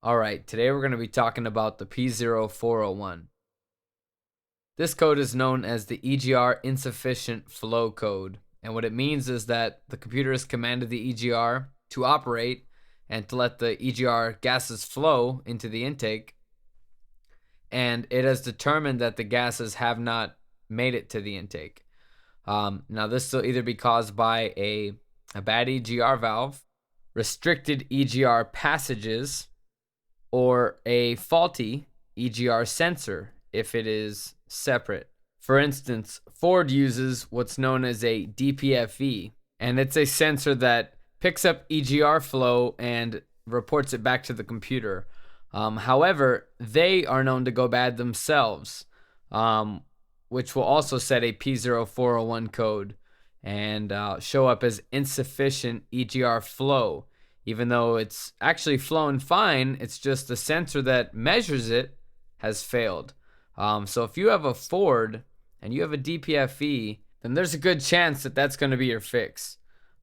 Alright, today we're going to be talking about the P0401. This code is known as the EGR Insufficient Flow Code, and what it means is that the computer has commanded the EGR to operate and to let the EGR gases flow into the intake, and it has determined that the gases have not made it to the intake. Now this will either be caused by a bad EGR valve, restricted EGR passages, or a faulty EGR sensor if it is separate. For instance, Ford uses what's known as a DPFE, and it's a sensor that picks up EGR flow and reports it back to the computer. However, they are known to go bad themselves, which will also set a P0401 code and show up as insufficient EGR flow. Even though it's actually flowing fine, it's just the sensor that measures it has failed. So if you have a Ford and you have a DPFE, then there's a good chance that that's going to be your fix.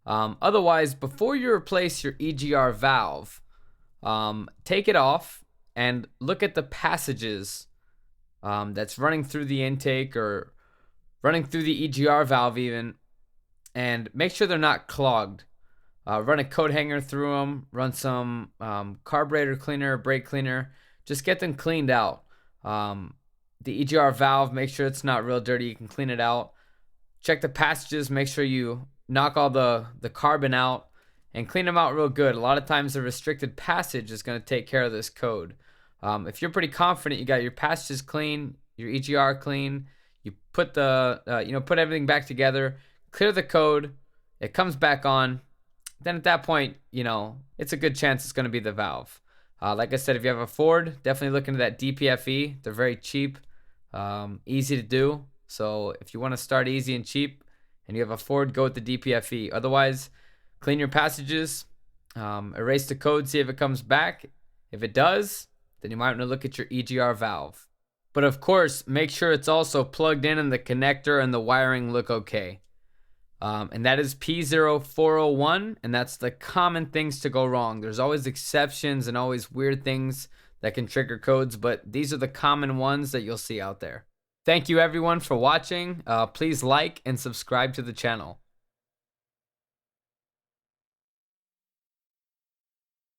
Otherwise, before you replace your EGR valve, take it off and look at the passages that's running through the intake or running through the EGR valve even, and make sure they're not clogged. Run a coat hanger through them, run some carburetor cleaner, brake cleaner, just get them cleaned out. The EGR valve, make sure it's not real dirty, you can clean it out. Check the passages, make sure you knock all the carbon out and clean them out real good. A lot of times the restricted passage is going to take care of this code. If you're pretty confident you got your passages clean, your EGR clean, you put put everything back together, clear the code, it comes back on, then at that point, it's a good chance it's going to be the valve. Like I said, if you have a Ford, definitely look into that DPFE. They're very cheap, easy to do. So if you want to start easy and cheap and you have a Ford, go with the DPFE. Otherwise, clean your passages, erase the code, see if it comes back. If it does, then you might want to look at your EGR valve. But of course, make sure it's also plugged in and the connector and the wiring look okay. And that is P0401, and that's the common things to go wrong. There's always exceptions and always weird things that can trigger codes, but these are the common ones that you'll see out there. Thank you everyone for watching. Please like and subscribe to the channel.